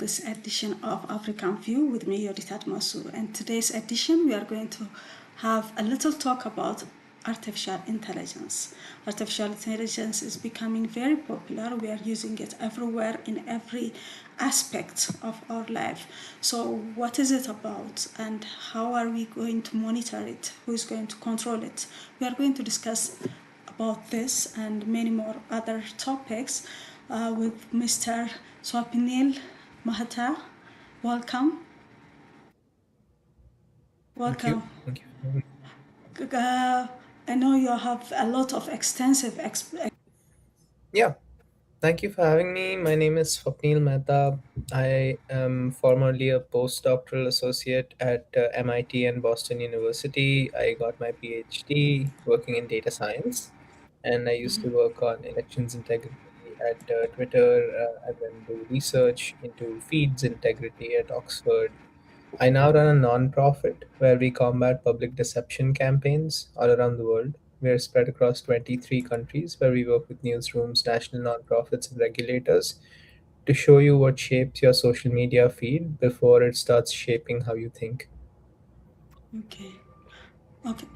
this edition of African View with me, Yoditat Masu. And today's edition, we are going to have a little talk about artificial intelligence. Artificial intelligence is becoming very popular. We are using it everywhere in every aspect of our life. So, what is it about, and how are we going to monitor it? Who is going to control it? We are going to discuss about this and many more other topics with Mr. Swapneel Mehta. Welcome. Thank you. Welcome. Thank you for having me. Uh, I know you have a lot of extensive Yeah, thank you for having me. My name is Swapneel Mehta. I am formerly a postdoctoral associate at MIT and Boston University. I got my PhD working in data science, and I used to work on elections integrity at Twitter and then do research into feeds integrity at Oxford. I now run a non-profit where we combat public deception campaigns all around the world. We are spread across 23 countries where we work with newsrooms, national nonprofits, and regulators to show you what shapes your social media feed before it starts shaping how you think. Okay. Okay.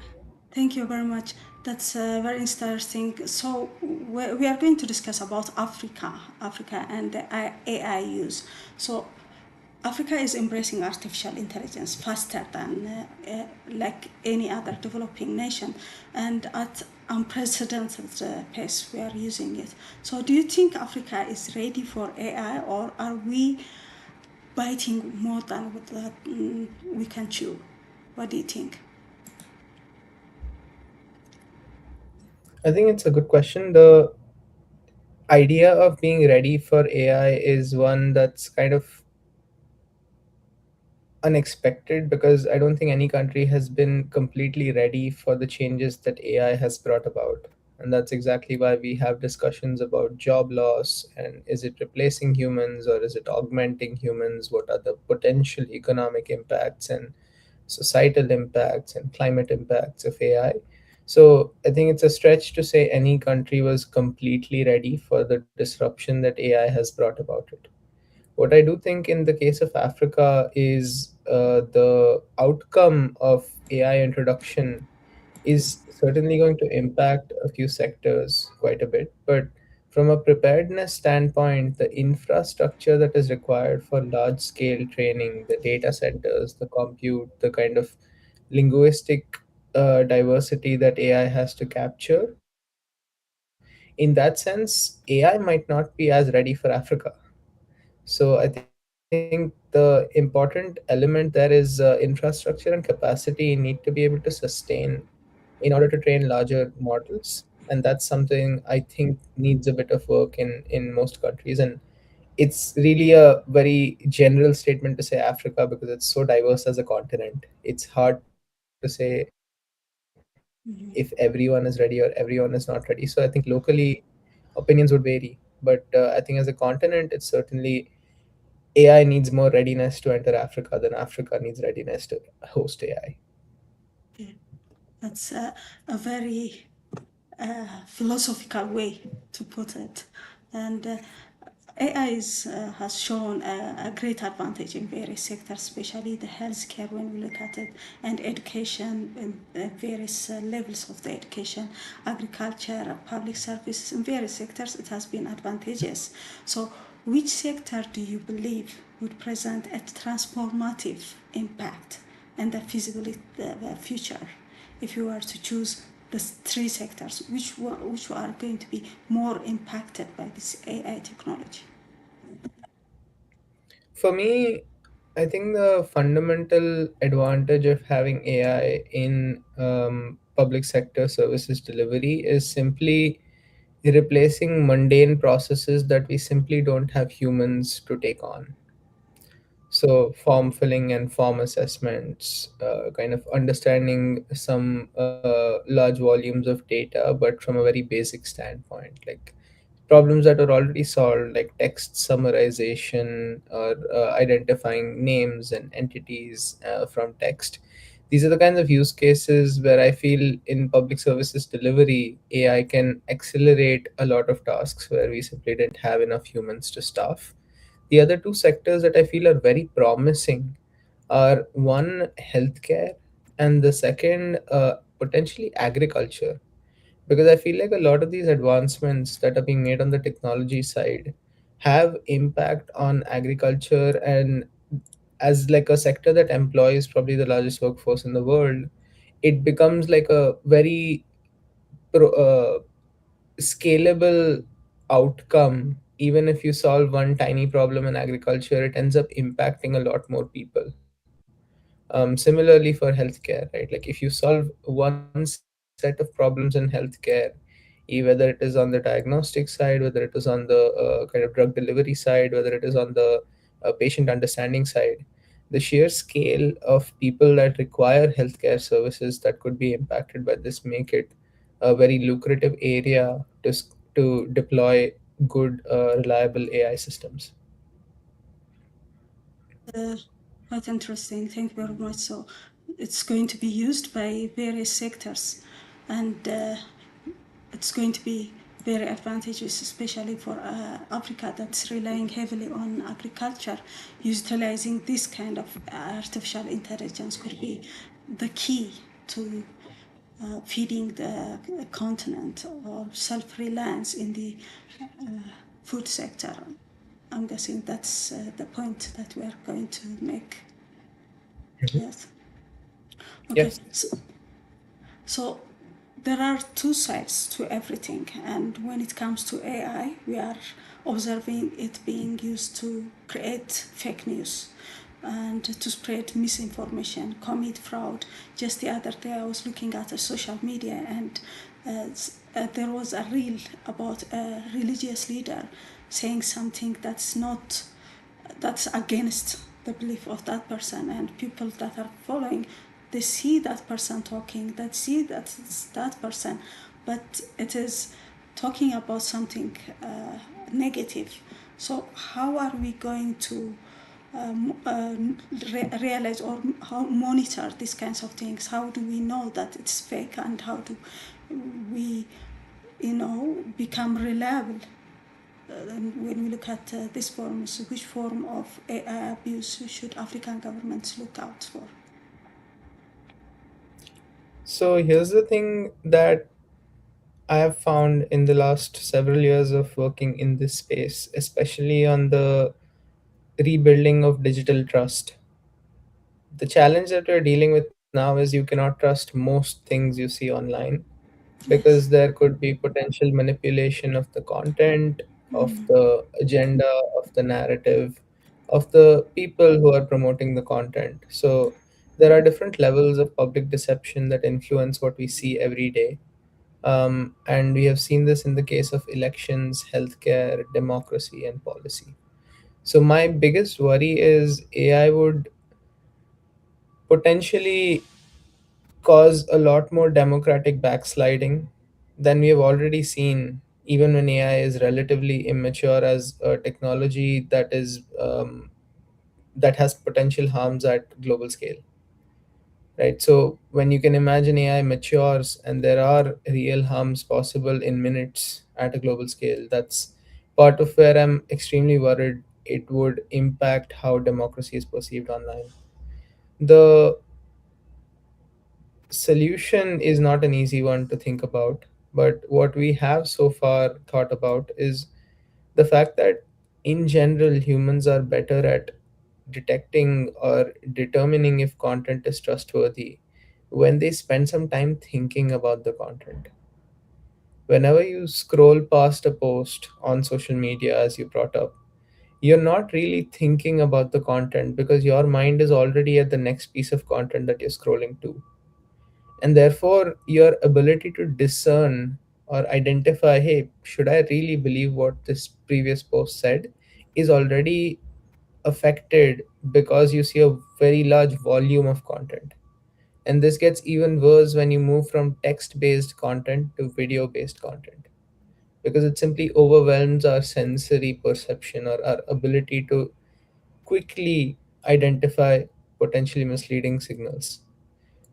Thank you very much. That's very interesting. So we are going to discuss about Africa and the AI use. So Africa is embracing artificial intelligence faster than like any other developing nation, and at unprecedented pace we are using it. So do you think Africa is ready for AI, or are we biting more than what we can chew? What do you think? I think it's a good question. The idea of being ready for AI is one that's kind of unexpected because I don't think any country has been completely ready for the changes that AI has brought about. And that's exactly why we have discussions about job loss and is it replacing humans or is it augmenting humans? What are the potential economic impacts and societal impacts and climate impacts of AI? So I think it's a stretch to say any country was completely ready for the disruption that AI has brought about it. What I do think in the case of Africa is the outcome of AI introduction is certainly going to impact a few sectors quite a bit. But from a preparedness standpoint, the infrastructure that is required for large scale training, the data centers, the compute, the kind of linguistic diversity that AI has to capture, in that sense, AI might not be as ready for Africa. So I think the important element there is infrastructure and capacity need to be able to sustain in order to train larger models, and that's something I think needs a bit of work in most countries. And it's really a very general statement to say Africa because it's so diverse as a continent. It's hard to say if everyone is ready or everyone is not ready. So I think locally opinions would vary, but I think as a continent, it's certainly AI needs more readiness to enter Africa than Africa needs readiness to host AI. Okay. That's a very philosophical way to put it. And AI has shown a great advantage in various sectors, especially the healthcare when we look at it, and education in various levels of the education, agriculture, public services, in various sectors, it has been advantageous. So, which sector do you believe would present a transformative impact in the feasibility the future? If you were to choose the three sectors, which are going to be more impacted by this AI technology? For me, I think the fundamental advantage of having AI in public sector services delivery is simply replacing mundane processes that we simply don't have humans to take on. So, form filling and form assessments, kind of understanding some large volumes of data, but from a very basic standpoint, like problems that are already solved, like text summarization or identifying names and entities from text. These are the kinds of use cases where I feel in public services delivery, AI can accelerate a lot of tasks where we simply didn't have enough humans to staff. The other two sectors that I feel are very promising are one, healthcare, and the second, potentially agriculture. Because I feel like a lot of these advancements that are being made on the technology side have impact on agriculture, and as like a sector that employs probably the largest workforce in the world, it becomes like a very scalable outcome. Even if you solve one tiny problem in agriculture, it ends up impacting a lot more people. Similarly for healthcare, right? Like if you solve one set of problems in healthcare, whether it is on the diagnostic side, whether it is on the kind of drug delivery side, whether it is on the patient understanding side, the sheer scale of people that require healthcare services that could be impacted by this make it a very lucrative area to deploy good, reliable AI systems. Uh, quite interesting. Thank you very much. So it's going to be used by various sectors, and it's going to be very advantageous, especially for Africa that's relying heavily on agriculture. Utilizing this kind of artificial intelligence could be the key to feeding the continent or self-reliance in the food sector. I'm guessing that's the point that we are going to make. Mhm. Yes. Okay. Yes. So there are two sides to everything, and when it comes to AI, we are observing it being used to create fake news and to spread misinformation, commit fraud. Just the other day, I was looking at a social media, and there was a reel about a religious leader saying something that's against the belief of that person, and people that are following, they see that person talking, they see that it's that person, but it is talking about something negative. So how are we going to realize or how monitor these kinds of things? How do we know that it's fake, and how do we, become reliable? When we look at these forms, which form of AI abuse should African governments look out for? So here's the thing that I have found in the last several years of working in this space, especially on the rebuilding of digital trust. The challenge that we're dealing with now is you cannot trust most things you see online, because Yes. there could be potential manipulation of the content, of the agenda, of the narrative, of the people who are promoting the content. So there are different levels of public deception that influence what we see every day. And we have seen this in the case of elections, healthcare, democracy, and policy. So my biggest worry is AI would potentially cause a lot more democratic backsliding than we have already seen, even when AI is relatively immature as a technology that has potential harms at global scale, right? So when you can imagine AI matures and there are real harms possible in minutes at a global scale, that's part of where I'm extremely worried it would impact how democracy is perceived online. The solution is not an easy one to think about, but what we have so far thought about is the fact that in general humans are better at detecting or determining if content is trustworthy when they spend some time thinking about the content. Whenever you scroll past a post on social media, as you brought up, you're not really thinking about the content because your mind is already at the next piece of content that you're scrolling to, and therefore your ability to discern or identify, hey, should I really believe what this previous post said, is already affected because you see a very large volume of content. And this gets even worse when you move from text based content to video based content, because it simply overwhelms our sensory perception or our ability to quickly identify potentially misleading signals.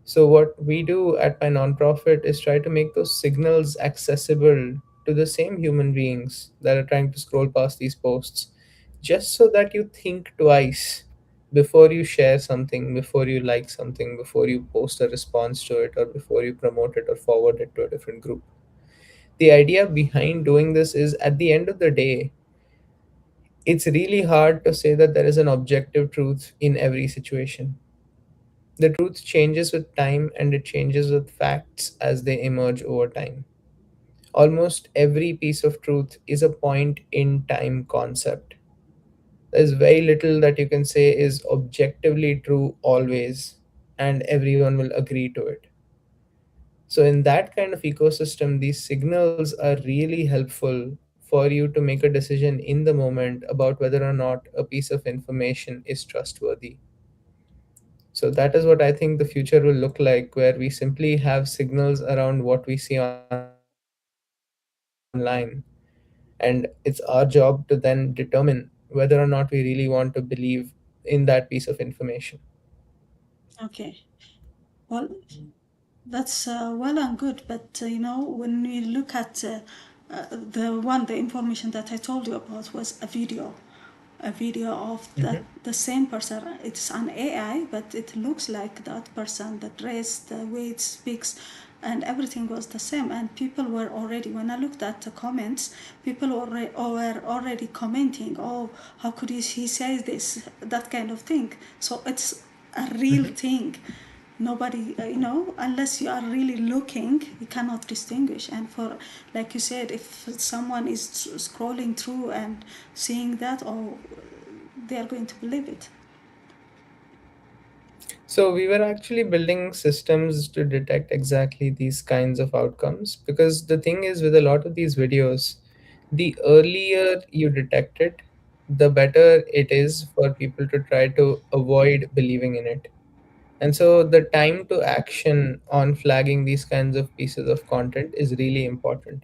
So, what we do at my nonprofit is try to make those signals accessible to the same human beings that are trying to scroll past these posts. just so that you think twice before you share something, before you like something, before you post a response to it, or before you promote it or forward it to a different group. The idea behind doing this is, at the end of the day, it's really hard to say that there is an objective truth in every situation. The truth changes with time, and it changes with facts as they emerge over time. Almost every piece of truth is a point in time concept. There's very little that you can say is objectively true always, and everyone will agree to it. So, in that kind of ecosystem, these signals are really helpful for you to make a decision in the moment about whether or not a piece of information is trustworthy. So, that is what I think the future will look like, where we simply have signals around what we see online. And it's our job to then determine whether or not we really want to believe in that piece of information. Okay. Well, that's well and good, but when we look at the information that I told you about was a video of Mhm. the same person. It's an AI, but it looks like that person, the dress, the way it speaks, and everything was the same. And people were already, when I looked at the comments, people were already commenting, "Oh, how could he say this?" That kind of thing. So it's a real Mhm. thing. Nobody, unless you are really looking, you cannot distinguish. And for, like you said, if someone is scrolling through and seeing that, oh, they are going to believe it. So we were actually building systems to detect exactly these kinds of outcomes, because the thing is, with a lot of these videos, the earlier you detect it, the better it is for people to try to avoid believing in it. And so the time to action on flagging these kinds of pieces of content is really important.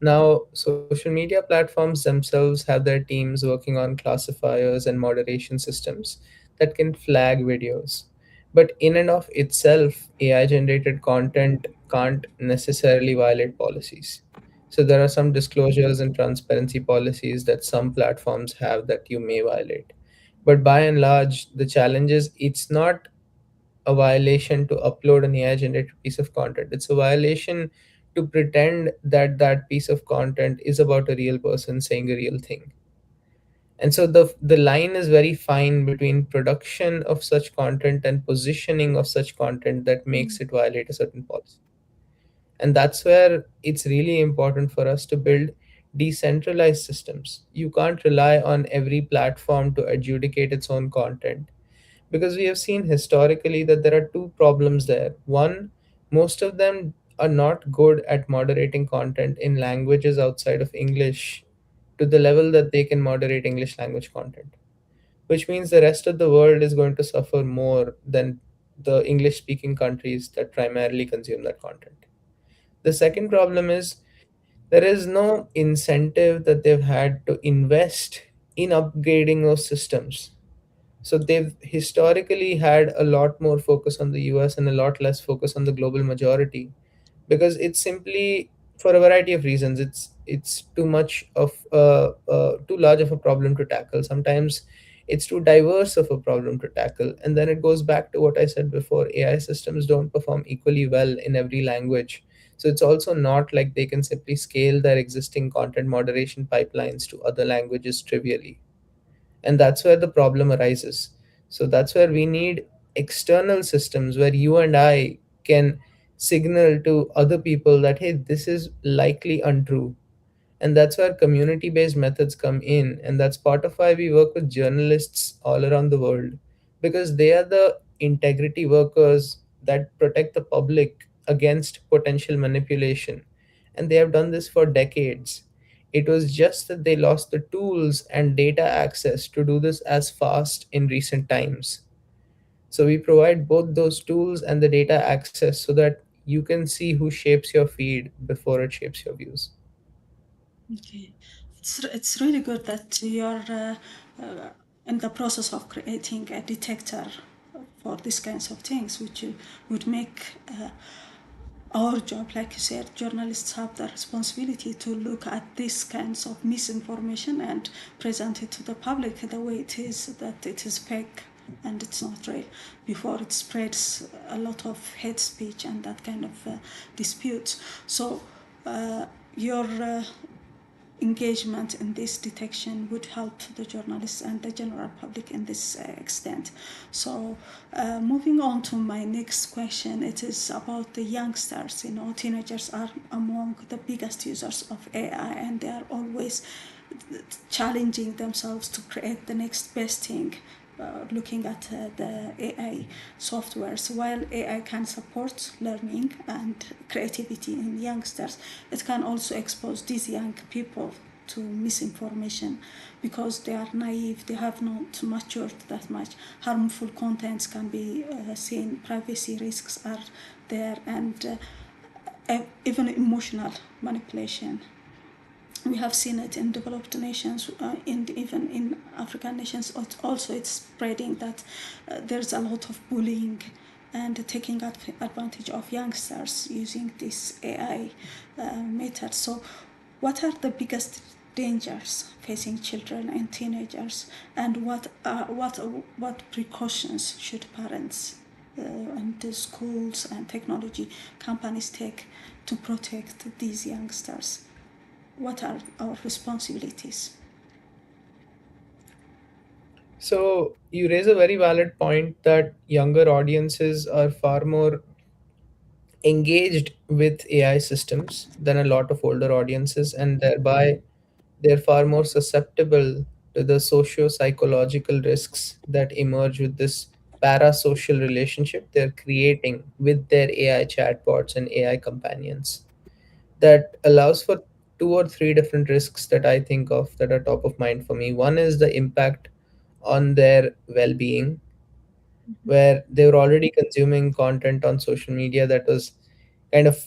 Now, social media platforms themselves have their teams working on classifiers and moderation systems that can flag videos. But in and of itself, AI generated content can't necessarily violate policies. So there are some disclosures and transparency policies that some platforms have that you may violate. But by and large, the challenge is, it's not a violation to upload an AI generated piece of content. It's a violation to pretend that that piece of content is about a real person saying a real thing. And so the line is very fine between production of such content and positioning of such content that Mm. makes it violate a certain policy. And that's where it's really important for us to build decentralized systems. You can't rely on every platform to adjudicate its own content, because we have seen historically that there are two problems there. One, most of them are not good at moderating content in languages outside of English to the level that they can moderate English language content, which means the rest of the world is going to suffer more than the English speaking countries that primarily consume that content. The second problem is, there is no incentive that they've had to invest in upgrading those systems. So they've historically had a lot more focus on the US and a lot less focus on the global majority, because it's simply, for a variety of reasons, it's too much of too large of a problem to tackle. Sometimes it's too diverse of a problem to tackle, and then it goes back to what I said before: AI systems don't perform equally well in every language. So it's also not like they can simply scale their existing content moderation pipelines to other languages trivially. And that's where the problem arises. So that's where we need external systems where you and I can signal to other people that, hey, this is likely untrue. And that's where community based methods come in, and that's part of why we work with journalists all around the world, because they are the integrity workers that protect the public against potential manipulation, and they have done this for decades. It was just that they lost the tools and data access to do this as fast in recent times. So we provide both those tools and the data access so that you can see who shapes your feed before it shapes your views. Okay, it's really good that you're in the process of creating a detector for these kinds of things, which would make our job, like you said, journalists have the responsibility to look at these kinds of misinformation and present it to the public the way it is, that it is fake and it's not real, before it spreads a lot of hate speech and that kind of disputes. So your engagement in this detection would help the journalists and the general public in this extent. So, moving on to my next question, it is about the youngsters. You know, teenagers are among the biggest users of AI, and they are always challenging themselves to create the next best thing. Looking at the AI softwares, while AI can support learning and creativity in youngsters, it can also expose these young people to misinformation because they are naive, they have not matured that much. Harmful contents can be seen, privacy risks are there, and even emotional manipulation. We have seen it in developed nations, even in African nations. Also, it's spreading that there's a lot of bullying and taking advantage of youngsters using this AI method. So, what are the biggest dangers facing children and teenagers, and what precautions should parents and the schools and technology companies take to protect these youngsters? What are our responsibilities? So you raise a very valid point that younger audiences are far more engaged with AI systems than a lot of older audiences, and thereby they're far more susceptible to the socio-psychological risks that emerge with this parasocial relationship they're creating with their AI chatbots and AI companions. That allows for two or three different risks that I think of that are top of mind for me. One is the impact on their well-being, where they were already consuming content on social media that was kind of,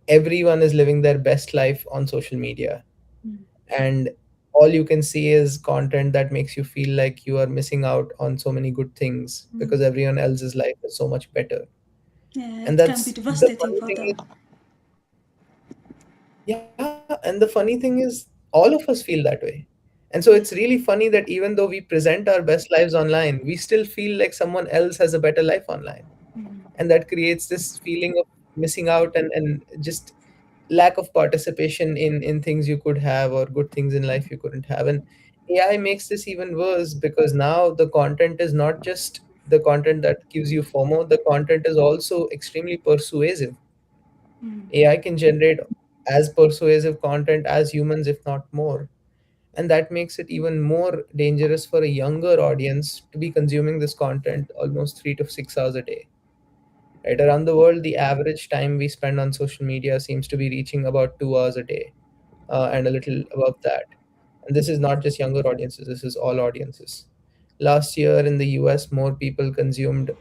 everyone is living their best life on social media, Mm. and all you can see is content that makes you feel like you are missing out on so many good things Mm. because everyone else's life is so much better. Yeah, And it can be that's the devastating funny for thing them. is, yeah, and the funny thing is all of us feel that way. And so it's Yeah. really funny that even though we present our best lives online, we still feel like someone else has a better life online. Mm. And that creates this feeling of missing out, and just lack of participation in things you could have, or good things in life you couldn't have. And AI makes this even worse because now the content is not just the content that gives you FOMO, the content is also extremely persuasive. Mm. AI can generate as persuasive content as humans, if not more. And that makes it even more dangerous for a younger audience to be consuming this content almost 3 to 6 hours a day. Right, around the world, the average time we spend on social media seems to be reaching about 2 hours a day, and a little above that. And this is not just younger audiences, this is all audiences. Last year in the US, more people consumed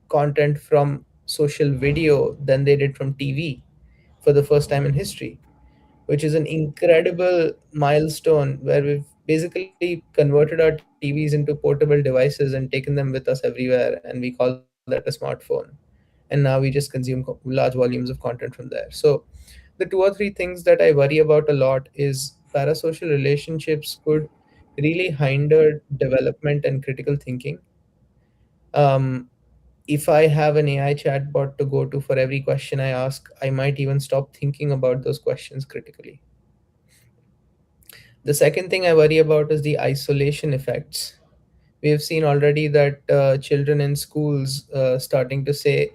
content from social video than they did from TV for the first time in history, which is an incredible milestone where we've basically converted our TVs into portable devices and taken them with us everywhere, and we call that a smartphone. And now we just consume large volumes of content from there. So the two or three things that I worry about a lot is parasocial relationships could really hinder development and critical thinking. Um, if I have an AI chatbot to go to for every question I ask, I might even stop thinking about those questions critically. The second thing I worry about is the isolation effects. We have seen already that children in schools starting to say,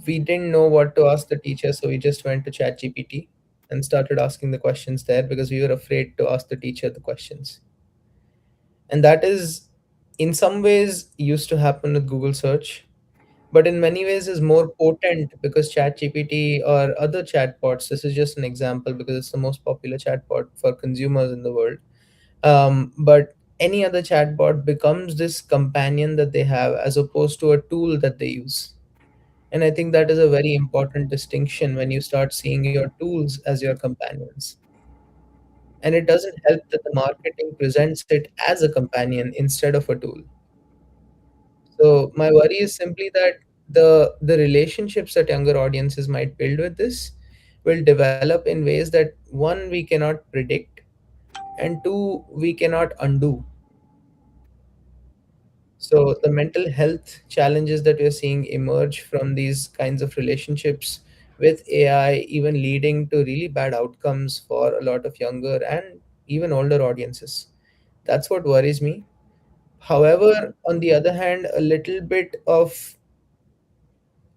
we didn't know what to ask the teacher, so we just went to ChatGPT and started asking the questions there because we were afraid to ask the teacher the questions. And that is, in some ways, used to happen with Google search, but in many ways is more potent because ChatGPT or other chatbots, this is just an example because it's the most popular chatbot for consumers in the world. But any other chatbot becomes this companion that they have as opposed to a tool that they use. And I think that is a very important distinction when you start seeing your tools as your companions. And it doesn't help that the marketing presents it as a companion instead of a tool. So my worry is simply that the relationships that younger audiences might build with this will develop in ways that, one, we cannot predict, and two, we cannot undo. So the mental health challenges that we're seeing emerge from these kinds of relationships with AI, even leading to really bad outcomes for a lot of younger and even older audiences. That's what worries me. However, on the other hand, a little bit of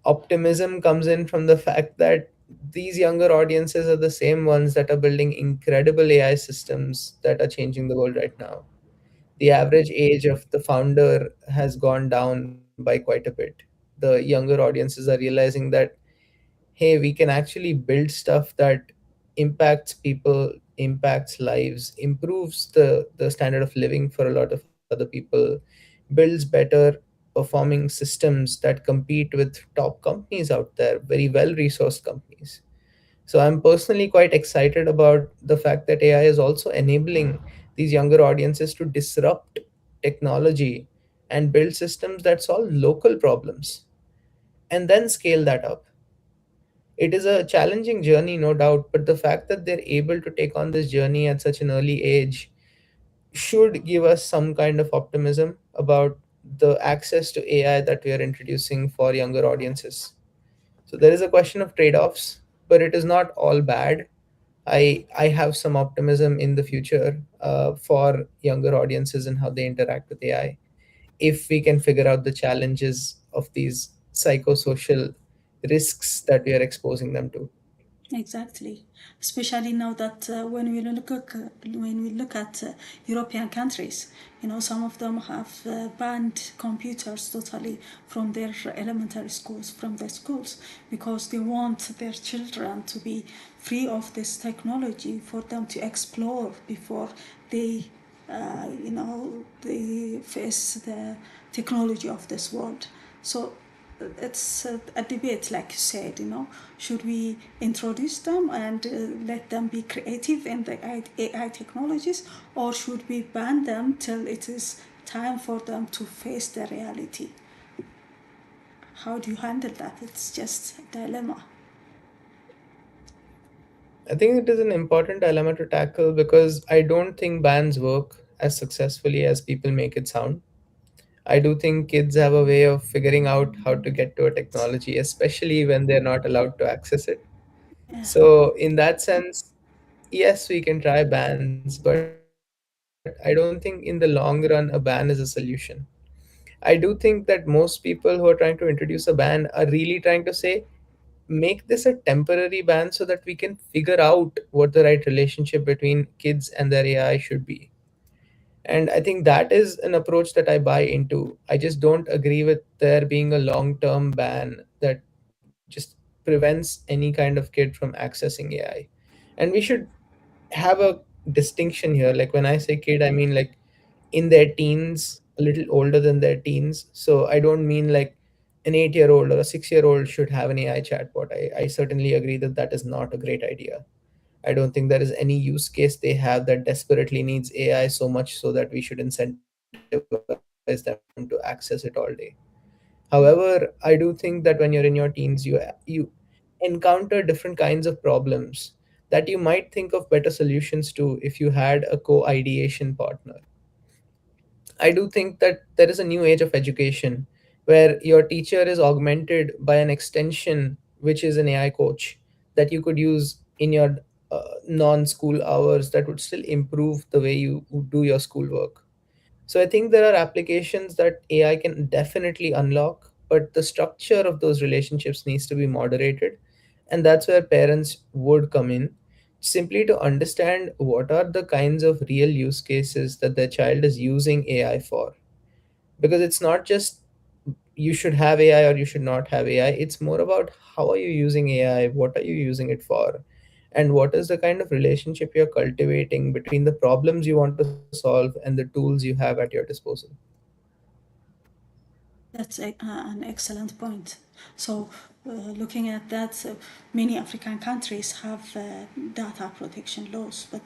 optimism comes in from the fact that these younger audiences are the same ones that are building incredible AI systems that are changing the world right now. The average age of the founder has gone down by quite a bit. The younger audiences are realizing that, hey, we can actually build stuff that impacts people, impacts lives, improves the standard of living for a lot of other people, builds better performing systems that compete with top companies out there, very well resourced companies. So I'm personally quite excited about the fact that AI is also enabling these younger audiences to disrupt technology and build systems that solve local problems and then scale that up. It is a challenging journey, no doubt, but the fact that they're able to take on this journey at such an early age should give us some kind of optimism about the access to AI that we are introducing for younger audiences. So there is a question of trade-offs, but it is not all bad. I have some optimism in the future for younger audiences and how they interact with AI, if we can figure out the challenges of these psychosocial risks that we are exposing them to. Exactly, especially now that when we look at European countries, some of them have banned computers totally from their elementary schools, from their schools, because they want their children to be free of this technology for them to explore before they, they face the technology of this world. So it's a debate, like you said, should we introduce them and let them be creative in the AI technologies, or should we ban them till it is time for them to face the reality? How do you handle that? It's just a dilemma. I think it is an important dilemma to tackle because I don't think bans work as successfully as people make it sound. I do think kids have a way of figuring out how to get to a technology, especially when they're not allowed to access it. Yeah, So, in that sense, yes, we can try bans, but I don't think in the long run a ban is a solution. I do think that most people who are trying to introduce a ban are really trying to say, make this a temporary ban so that we can figure out what the right relationship between kids and their AI should be. And I think that is an approach that I buy into. I just don't agree with there being a long term ban that just prevents any kind of kid from accessing AI. And we should have a distinction here. Like when I say kid, I mean like in their teens, a little older than their teens. So I don't mean like an 8-year old or a 6-year old should have an AI chatbot. I certainly agree that that is not a great idea. I don't think there is any use case they have that desperately needs AI so much so that we should incentivize them to access it all day. However, I do think that when you're in your teens, you encounter different kinds of problems that you might think of better solutions to if you had a co-ideation partner. I do think that there is a new age of education where your teacher is augmented by an extension, which is an AI coach that you could use in your non school hours that would still improve the way you do your schoolwork. So I think there are applications that AI can definitely unlock, but the structure of those relationships needs to be moderated. And that's where parents would come in, simply to understand what are the kinds of real use cases that their child is using AI for. Because it's not just you should have AI or you should not have AI, it's more about how are you using AI, what are you using it for, and what is the kind of relationship you're cultivating between the problems you want to solve and the tools you have at your disposal. that's an excellent point. So, looking at that, many African countries have data protection laws, but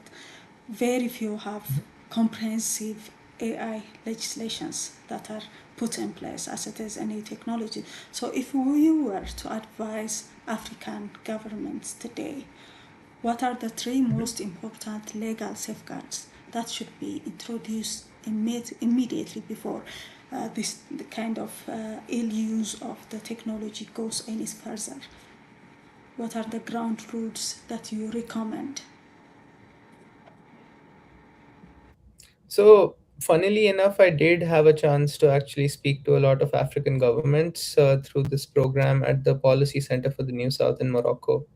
very few have comprehensive AI legislations that are put in place as it is a new technology. So if we were to advise African governments today, what are the three Mhm. most important legal safeguards that should be introduced immediately before this the kind of ill use of the technology goes any further? What are the ground rules that you recommend? So, funnily enough, I did have a chance to actually speak to a lot of African governments through this program at the Policy Center for the New South in Morocco,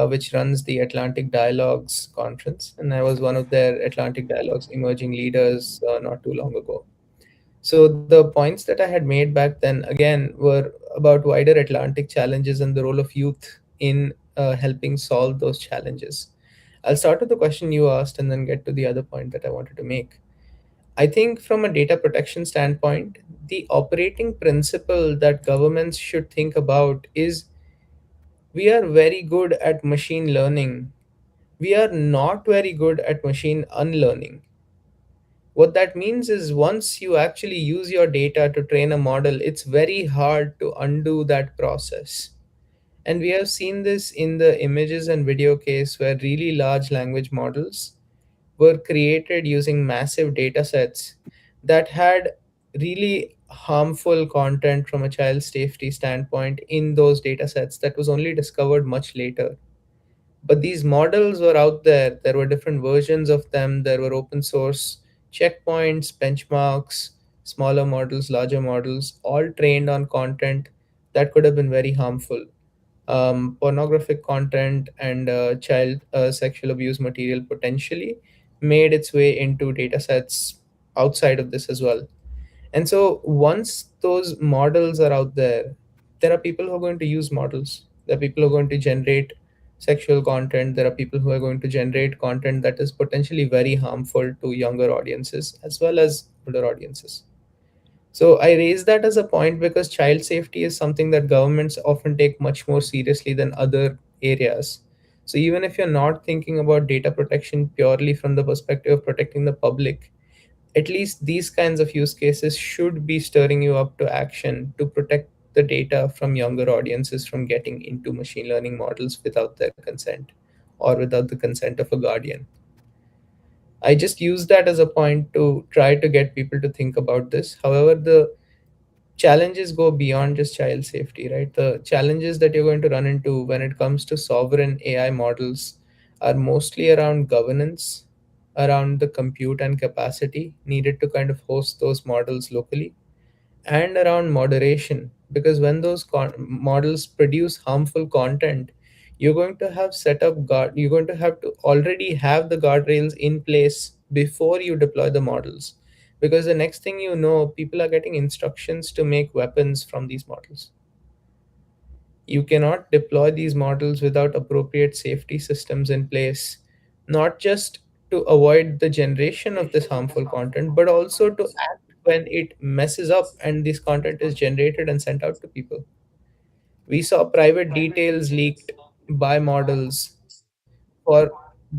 which runs the Atlantic Dialogues Conference. And I was one of their Atlantic Dialogues emerging leaders not too long ago. So, the points that I had made back then, again, were about wider Atlantic challenges and the role of youth in helping solve those challenges. I'll start with the question you asked and then get to the other point that I wanted to make. I think from a data protection standpoint, the operating principle that governments should think about is we are very good at machine learning. We are not very good at machine unlearning. What that means is once you actually use your data to train a model, it's very hard to undo that process. And we have seen this in the images and video case where really large language models were created using massive data sets that had really harmful content from a child safety standpoint in those data sets that was only discovered much later. But these models were out there. There were different versions of them. There were open source checkpoints, benchmarks, smaller models, larger models, all trained on content that could have been very harmful. Pornographic content and child sexual abuse material potentially made its way into data sets outside of this as well. And so once those models are out there, there are people who are going to use models. There are people who are going to generate sexual content. There are people who are going to generate content that is potentially very harmful to younger audiences as well as older audiences. So I raise that as a point because child safety is something that governments often take much more seriously than other areas. So even if you're not thinking about data protection purely from the perspective of protecting the public, at least these kinds of use cases should be stirring you up to action to protect the data from younger audiences from getting into machine learning models without their consent or without the consent of a guardian. I just use that as a point to try to get people to think about this. However, the challenges go beyond just child safety, right? The challenges that you're going to run into when it comes to sovereign AI models are mostly around governance, around the compute and capacity needed to kind of host those models locally, and around moderation. Because when those models produce harmful content, you're going to have to already have the guardrails in place before you deploy the models, because the next thing you know, people are getting instructions to make weapons from these models. You cannot deploy these models without appropriate safety systems in place, not just to avoid the generation of this harmful content, but also to act when it messes up and this content is generated and sent out to people. We saw private details leaked by models for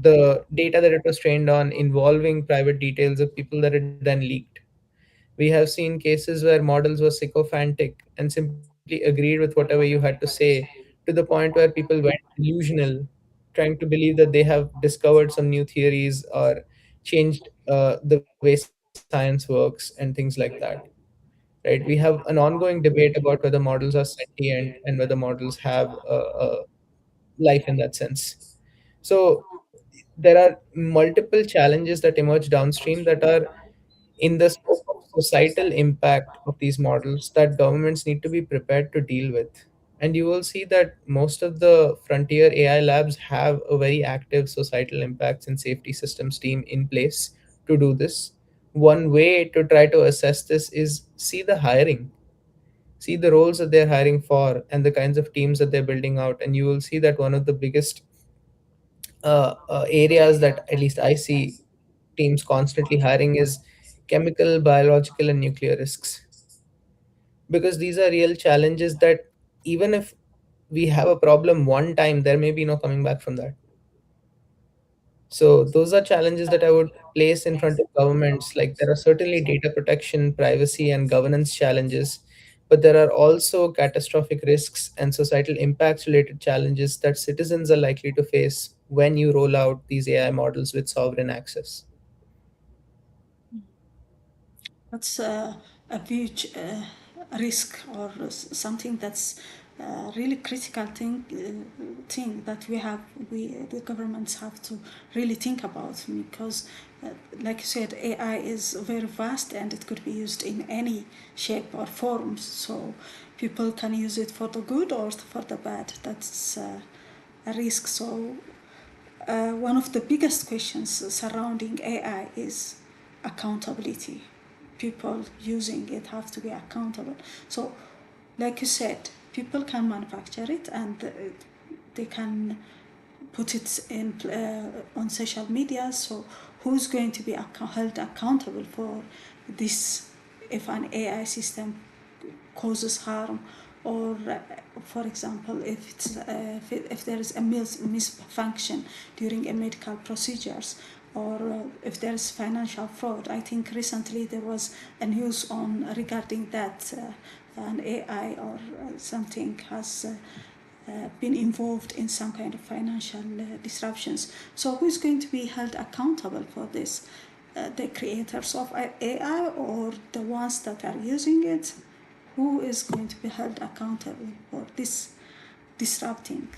the data that it was trained on involving private details of people that it then leaked. We have seen cases where models were sycophantic and simply agreed with whatever you had to say, to the point where people went delusional, trying to believe that they have discovered some new theories or changed the way science works and things like that. Right? We have an ongoing debate about whether models are sentient and whether models have a life in that sense. So there are multiple challenges that emerge downstream that are in the scope of societal impact of these models that governments need to be prepared to deal with. And you will see that most of the frontier AI labs have a very active societal impacts and safety systems team in place to do this. One way to try to assess this is see the hiring, see the roles that they're hiring for, and the kinds of teams that they're building out. And you will see that one of the biggest areas that at least I see teams constantly hiring is chemical, biological, and nuclear risks. Because these are real challenges that even if we have a problem one time, there may be no coming back from that. So those are challenges that I would place in front of governments. Like there are certainly data protection, privacy, and governance challenges, but there are also catastrophic risks and societal impacts related challenges that citizens are likely to face when you roll out these AI models with sovereign access. That's a huge risk or something that's really critical thing that we the governments have to really think about, because like you said, AI is very vast and it could be used in any shape or form, so people can use it for the good or for the bad. That's a risk. So one of the biggest questions surrounding AI is accountability. People using it have to be accountable. So, like you said, people can manufacture it and they can put it in on social media. So, who's going to be held accountable for this if an AI system causes harm, or for example, if there is a misfunction during a medical procedures, or if there is financial fraud. I think recently there was a news on regarding that an AI or something has been involved in some kind of financial disruptions. So who is going to be held accountable for this? The creators of AI or the ones that are using it? Who is going to be held accountable for this disrupting?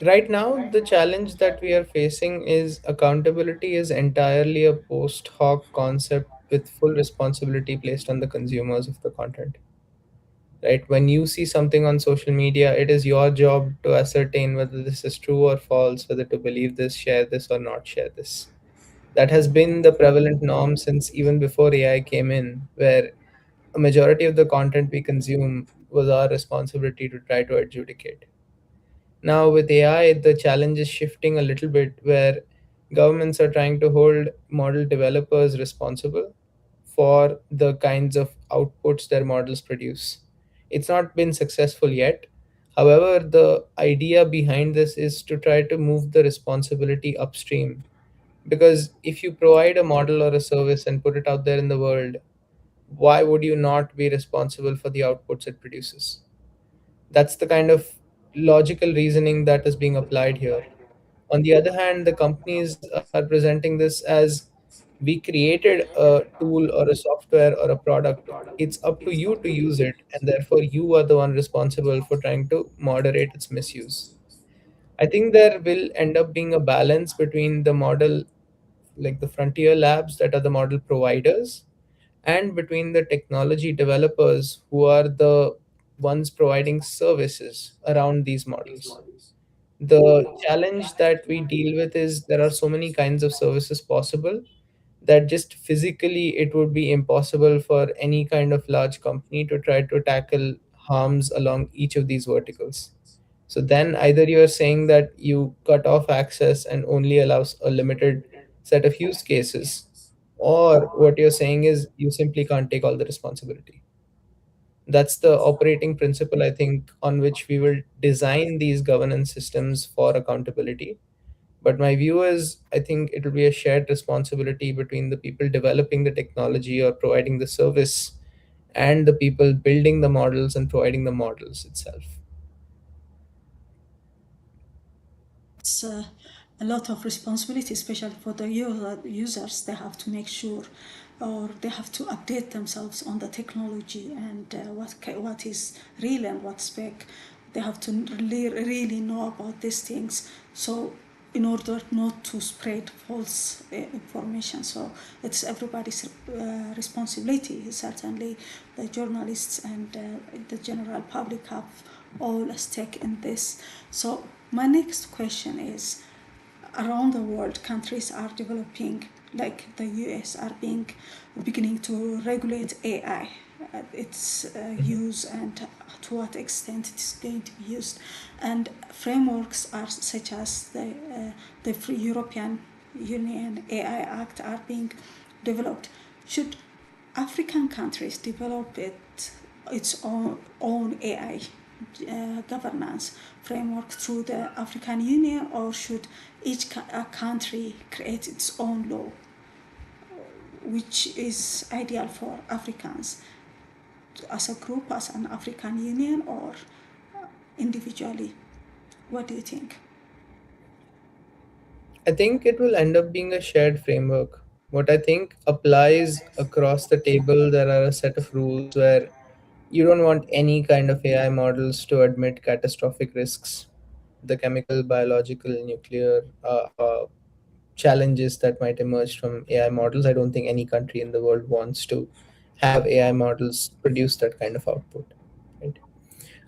Right now, the challenge that we are facing is accountability is entirely a post hoc concept with full responsibility placed on the consumers of the content. Right? When you see something on social media, it is your job to ascertain whether this is true or false, whether to believe this, share this, or not share this. That has been the prevalent norm since even before AI came in, where a majority of the content we consume was our responsibility to try to adjudicate. Now, with AI, the challenge is shifting a little bit where governments are trying to hold model developers responsible for the kinds of outputs their models produce. It's not been successful yet. However, the idea behind this is to try to move the responsibility upstream. Because if you provide a model or a service and put it out there in the world, why would you not be responsible for the outputs it produces? That's the kind of logical reasoning that is being applied here. On the other hand, the companies are presenting this as we created a tool or a software or a product. It's up to you to use it, and therefore you are the one responsible for trying to moderate its misuse. I think there will end up being a balance between the model, like the frontier labs that are the model providers, and between the technology developers who are the ones providing services around these models. The challenge that we deal with is there are so many kinds of services possible that just physically it would be impossible for any kind of large company to try to tackle harms along each of these verticals. So then either you are saying that you cut off access and only allows a limited set of use cases, or what you're saying is you simply can't take all the responsibility. That's the operating principle, I think, on which we will design these governance systems for accountability. But my view is, I think it will be a shared responsibility between the people developing the technology or providing the service and the people building the models and providing the models itself. It's a lot of responsibility, especially for the users. They have to make sure, or they have to update themselves on the technology and what is real and what's fake. They have to really know about these things. So in order not to spread false information. So it's everybody's responsibility. Certainly, the journalists and the general public have all a stake in this. So my next question is, around the world, countries are developing, like the US, are beginning to regulate AI, its use and to what extent it is going to be used, and frameworks are such as the Free European Union AI Act are being developed. Should African countries develop its own AI? governance framework through the African Union, or should each country create its own law, which is ideal for Africans as a group, as an African Union, or individually? What do you think? I think it will end up being a shared framework. What I think applies across the table, there are a set of rules where you don't want any kind of AI models to admit catastrophic risks, the chemical, biological, nuclear challenges that might emerge from AI models. I don't think any country in the world wants to have AI models produce that kind of output. Right?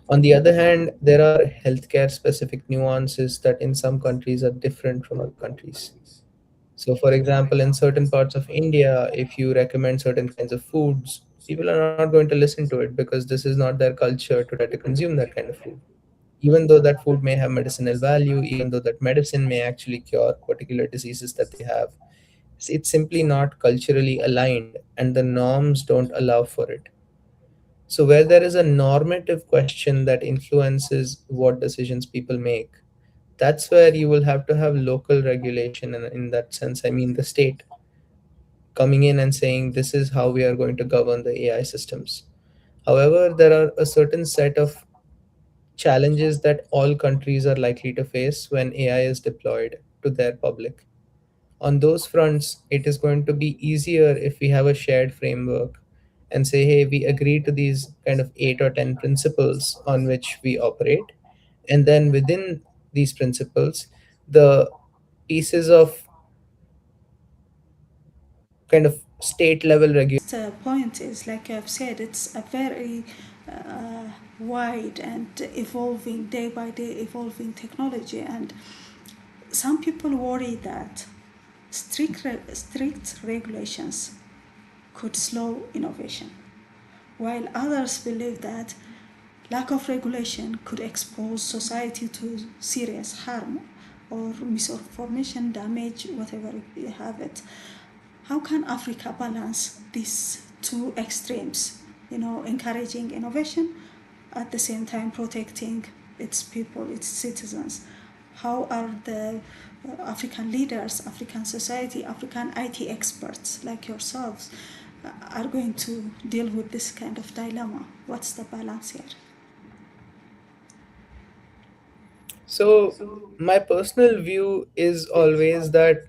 On the other hand, there are healthcare specific nuances that in some countries are different from other countries. So, for example, in certain parts of India, if you recommend certain kinds of foods, people are not going to listen to it because this is not their culture to try to consume that kind of food. Even though that food may have medicinal value, even though that medicine may actually cure particular diseases that they have, it's simply not culturally aligned and the norms don't allow for it. So, where there is a normative question that influences what decisions people make, that's where you will have to have local regulation. And in that sense, I mean the state coming in and saying this is how we are going to govern the AI systems. However, there are a certain set of challenges that all countries are likely to face when AI is deployed to their public. On those fronts, it is going to be easier if we have a shared framework and say, hey, we agree to these kind of 8 or 10 principles on which we operate. And then within these principles, the pieces of kind of state level regulation. The point is, like I've said, it's a very wide and evolving, day by day evolving technology, and some people worry that strict regulations could slow innovation, while others believe that lack of regulation could expose society to serious harm or misinformation damage, whatever you have it. How can Africa balance these two extremes? Encouraging innovation at the same time protecting its people, its citizens. How are the African leaders, African society, African IT experts like yourselves are going to deal with this kind of dilemma? What's the balance here? So, my personal view is always that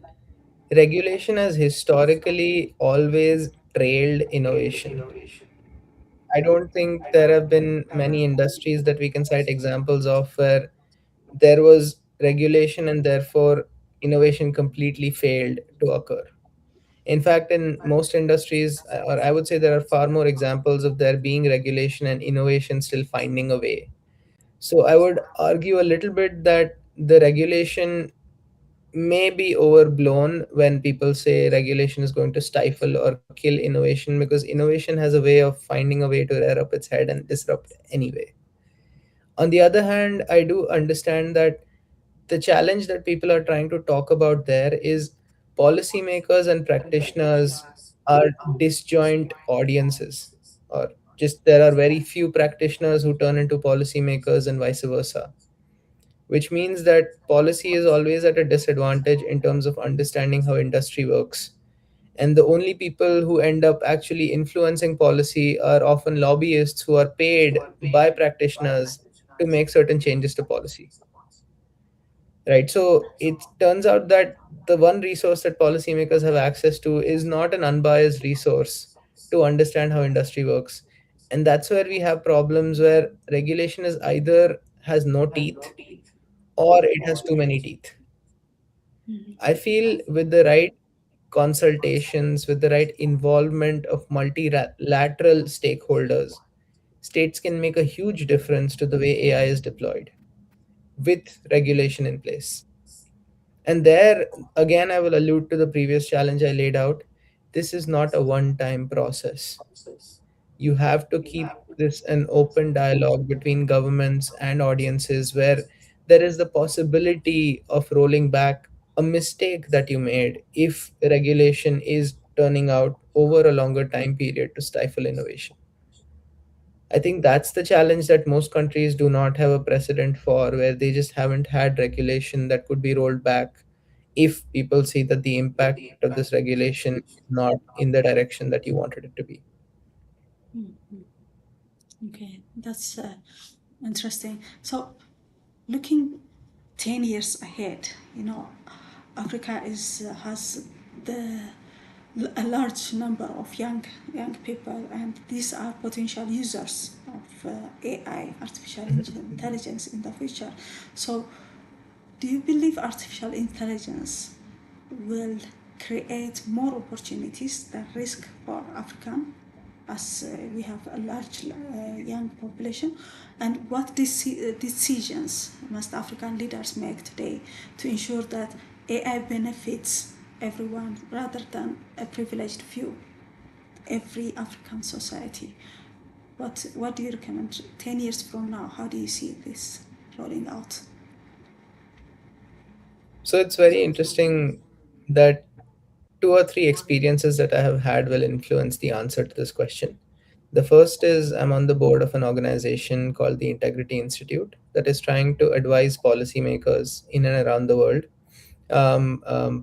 regulation has historically always trailed innovation. I don't think there have been many industries that we can cite examples of where there was regulation and therefore innovation completely failed to occur. In fact, in most industries, or I would say there are far more examples of there being regulation and innovation still finding a way. So I would argue a little bit that the regulation may be overblown when people say regulation is going to stifle or kill innovation, because innovation has a way of finding a way to rear up its head and disrupt anyway. On the other hand, I do understand that the challenge that people are trying to talk about there is policymakers and practitioners are disjoint audiences, or just there are very few practitioners who turn into policymakers and vice versa, which means that policy is always at a disadvantage in terms of understanding how industry works. And the only people who end up actually influencing policy are often lobbyists who are paid by practitioners to make certain changes to policy. Right. So it turns out that the one resource that policymakers have access to is not an unbiased resource to understand how industry works. And that's where we have problems where regulation is either has no teeth or it has too many teeth. I feel with the right consultations, with the right involvement of multilateral stakeholders, states can make a huge difference to the way AI is deployed with regulation in place. And there, again, I will allude to the previous challenge I laid out. This is not a one time process. You have to keep this an open dialogue between governments and audiences where there is the possibility of rolling back a mistake that you made if regulation is turning out over a longer time period to stifle innovation. I think that's the challenge that most countries do not have a precedent for, where they just haven't had regulation that could be rolled back if people see that the impact of this regulation is not in the direction that you wanted it to be. Mhm. Okay, that's interesting. So, looking 10 years ahead, you know, Africa is has the a large number of young people, and these are potential users of AI, artificial intelligence, in the future. So, do you believe artificial intelligence will create more opportunities than risk for African, as we have a large young population? And what decisions must African leaders make today to ensure that AI benefits everyone rather than a privileged few, every African society? What do you recommend 10 years from now? How do you see this rolling out? So it's very interesting that two or three experiences that I have had will influence the answer to this question. The first is I'm on the board of an organization called the Integrity Institute that is trying to advise policymakers in and around the world,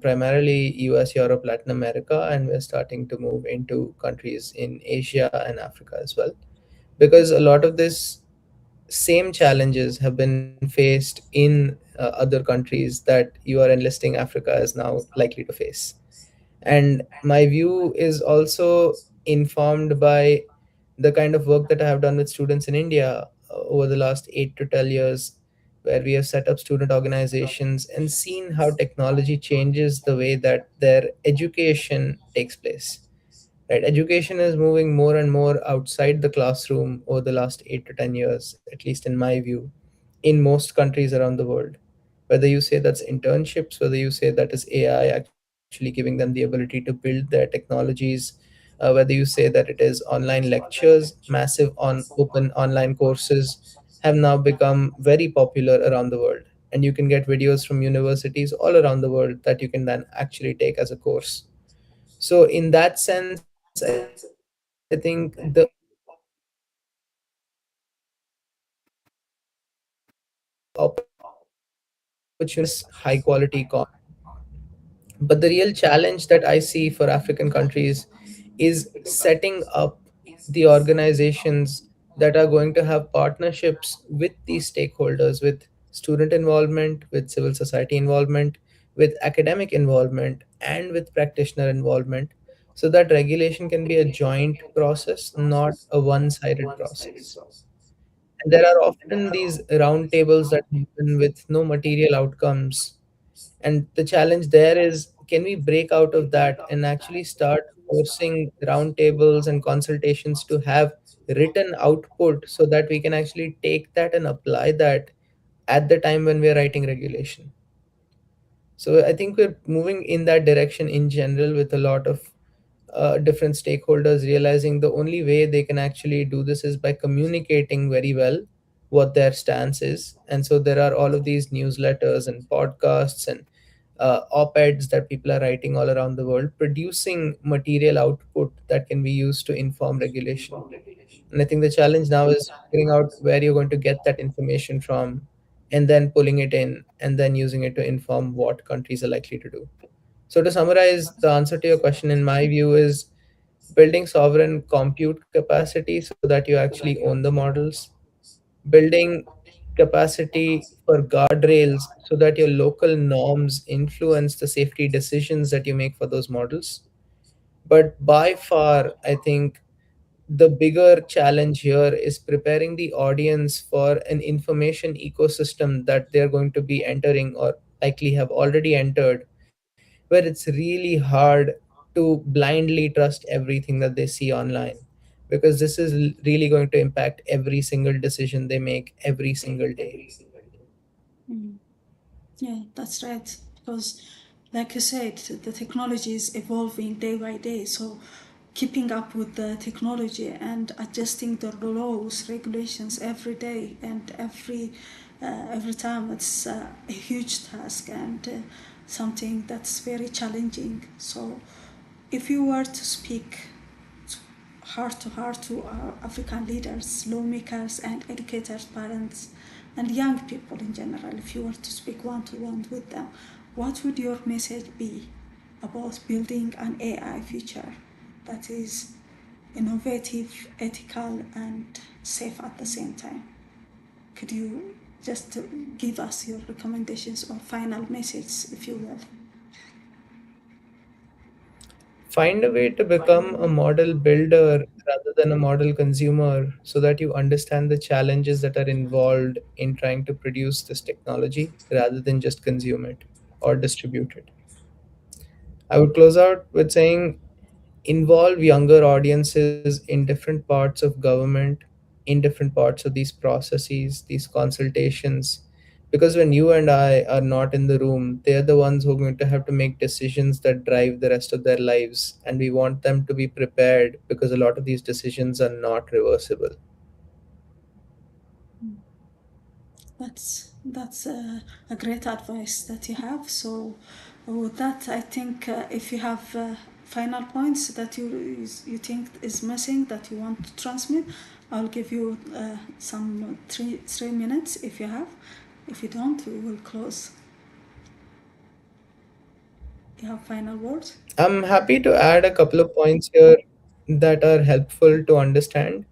primarily US, Europe, Latin America, and we're starting to move into countries in Asia and Africa as well. Because a lot of this same challenges have been faced in other countries that you are enlisting Africa is now likely to face. And my view is also informed by the kind of work that I have done with students in India over the last 8 to 12 years, where we have set up student organizations and seen how technology changes the way that their education takes place. Right, education is moving more and more outside the classroom over the last 8 to 10 years, at least in my view, in most countries around the world. Whether you say that's internships, whether you say that is AI actually giving them the ability to build their technologies, whether you say that it is online lectures, massive on open online courses have now become very popular around the world. And you can get videos from universities all around the world that you can then actually take as a course. So in that sense, I think the opportunities are immense for African countries to build high quality content. But the real challenge that I see for African countries is setting up the organizations that are going to have partnerships with these stakeholders, with student involvement, with civil society involvement, with academic involvement, and with practitioner involvement, so that regulation can be a joint process, not a one sided process. And there are often these roundtables that happen with no material outcomes, and the challenge there is, can we break out of that and actually start forcing roundtables and consultations to have written output so that we can actually take that and apply that at the time when we are writing regulation? So I think we're moving in that direction in general, with a lot of different stakeholders realizing the only way they can actually do this is by communicating very well what their stance is. And so there are all of these newsletters and podcasts and op-eds that people are writing all around the world, producing material output that can be used to inform regulation. And I think the challenge now is figuring out where you're going to get that information from, and then pulling it in and then using it to inform what countries are likely to do. So, to summarize, the answer to your question, in my view, is building sovereign compute capacity so that you actually own the models, building capacity for guardrails so that your local norms influence the safety decisions that you make for those models. But by far, I think the bigger challenge here is preparing the audience for an information ecosystem that they're going to be entering or likely have already entered, where it's really hard to blindly trust everything that they see online, because this is really going to impact every single decision they make every single day. Mm. Yeah, that's right. Because, like you said, the technology is evolving day by day. So, keeping up with the technology and adjusting the laws, regulations every day and every time, it's a huge task and something that's very challenging. So, if you were to speak heart to heart to our African leaders, lawmakers, and educators, parents, and young people in general, if you were to speak one to one with them, what would your message be about building an AI future that is innovative, ethical, and safe at the same time? Could you just give us your recommendations or final message, if you will? Find a way to become a model builder rather than a model consumer so that you understand the challenges that are involved in trying to produce this technology rather than just consume it or distribute it. I would close out with saying involve younger audiences in different parts of government, in different parts of these processes, these consultations. Because when you and I are not in the room, they're the ones who are going to have to make decisions that drive the rest of their lives. And we want them to be prepared because a lot of these decisions are not reversible. That's a great advice that you have. So, with that, I think if you have final points that you think is missing that you want to transmit, I'll give you some 3 minutes if you have. If you don't, we will close. You have final words? I'm happy to add a couple of points here that are helpful to understand.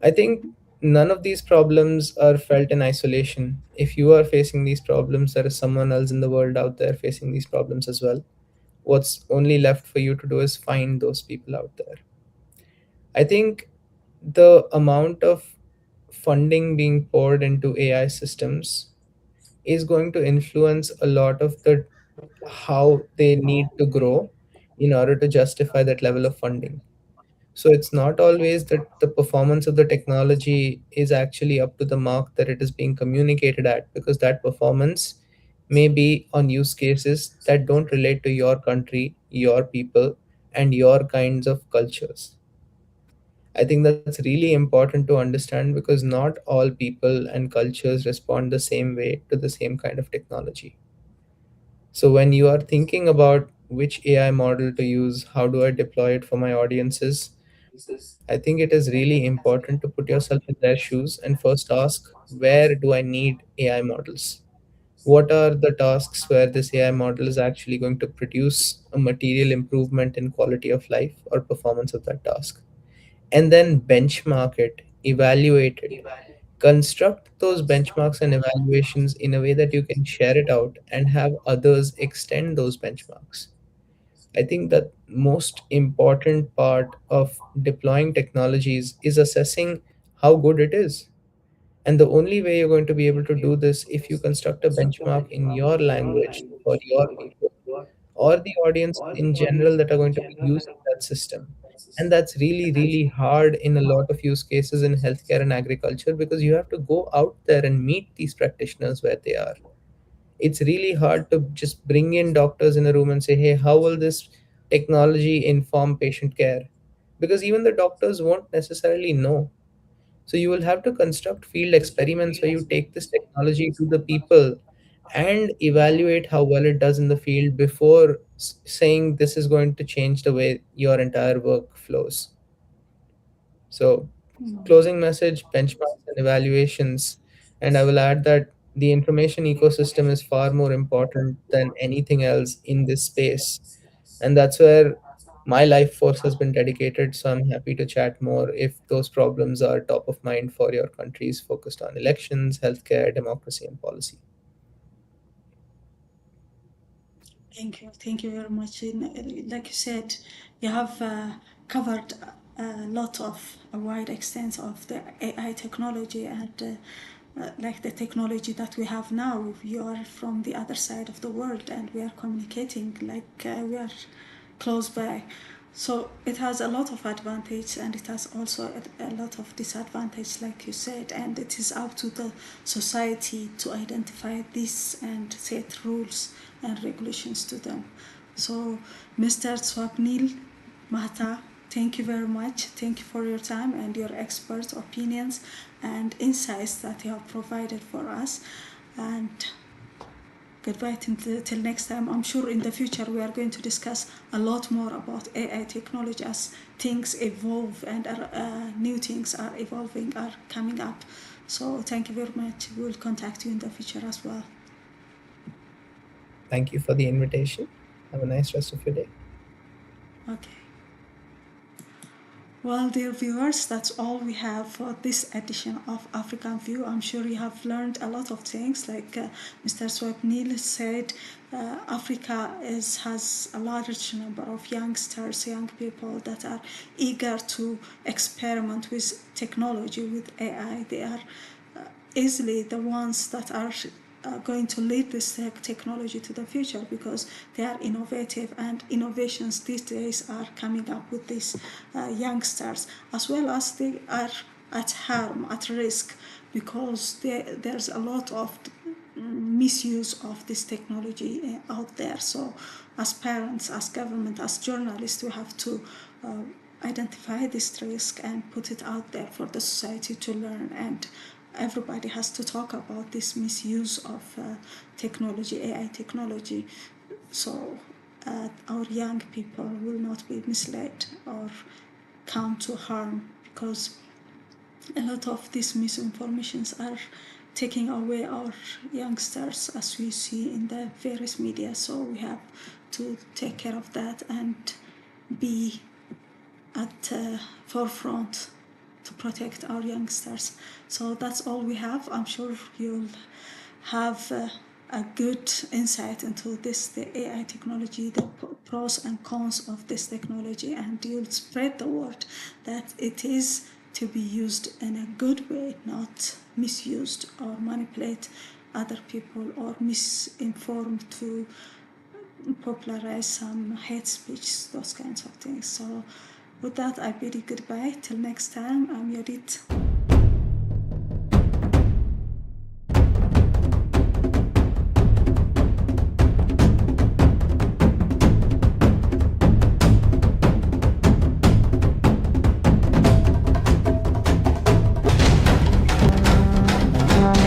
I think none of these problems are felt in isolation. If you are facing these problems, there is someone else in the world out there facing these problems as well. What's only left for you to do is find those people out there. I think the amount of funding being poured into AI systems is going to influence a lot of the how they need to grow in order to justify that level of funding. So it's not always that the performance of the technology is actually up to the mark that it is being communicated at, because that performance may be on use cases that don't relate to your country, your people, and your kinds of cultures. I think that's really important to understand because not all people and cultures respond the same way to the same kind of technology. So when you are thinking about which AI model to use, how do I deploy it for my audiences, I think it is really important to put yourself in their shoes and first ask, where do I need AI models? What are the tasks where this AI model is actually going to produce a material improvement in quality of life or performance of that task? And then benchmark it, evaluate it, construct those benchmarks and evaluations in a way that you can share it out and have others extend those benchmarks. I think that most important part of deploying technologies is assessing how good it is. And the only way you're going to be able to do this if you construct a benchmark in your language for your people or the audience in general that are going to be using that system. And that's really, really hard in a lot of use cases in healthcare and agriculture because you have to go out there and meet these practitioners where they are. It's really hard to just bring in doctors in a room and say, hey, how will this technology inform patient care? Because even the doctors won't necessarily know. So you will have to construct field experiments where you take this technology to the people and evaluate how well it does in the field before saying this is going to change the way your entire work flows. So, closing message, benchmarks, and evaluations. And I will add that the information ecosystem is far more important than anything else in this space. And that's where my life force has been dedicated. So I'm happy to chat more if those problems are top of mind for your countries focused on elections, healthcare, democracy, and policy. Thank you very much. Like you said, you have covered a lot of a wide extent of the AI technology and like the technology that we have now. You are from the other side of the world, and we are communicating like we are close by. So it has a lot of advantage and it has also a lot of disadvantage, like you said, and it is up to the society to identify this and set rules and regulations to them. So, Mr. Swapneel Mehta, thank you very much. Thank you for your time and your expert opinions and insights that you have provided for us. And goodbye till next time. I'm sure in the future we are going to discuss a lot more about AI technology as things evolve and new things are evolving, are coming up. So thank you very much. We'll contact you in the future as well. Thank you for the invitation. Have a nice rest of your day. Okay. Well, dear viewers, that's all we have for this edition of African View. I'm sure you have learned a lot of things. Like Mr. Swapneel said, Africa has a large number of youngsters, young people that are eager to experiment with technology, with AI. They are easily the ones that are going to lead this technology to the future because they are innovative, and innovations these days are coming up with these youngsters, as well as they are at harm, at risk, because there's a lot of misuse of this technology out there. So as parents, as government, as journalists, we have to identify this risk and put it out there for the society to learn, and everybody has to talk about this misuse of technology, AI technology, so our young people will not be misled or come to harm, because a lot of these misinformations are taking away our youngsters, as we see in the various media. So we have to take care of that and be at forefront to protect our youngsters. So that's all we have. I'm sure you'll have a good insight into the AI technology, the pros and cons of this technology, and you'll spread the word that it is to be used in a good way, not misused or manipulate other people or misinformed to popularize some hate speech, those kinds of things. So with that, I bid you goodbye. Till next time, I'm Yodit.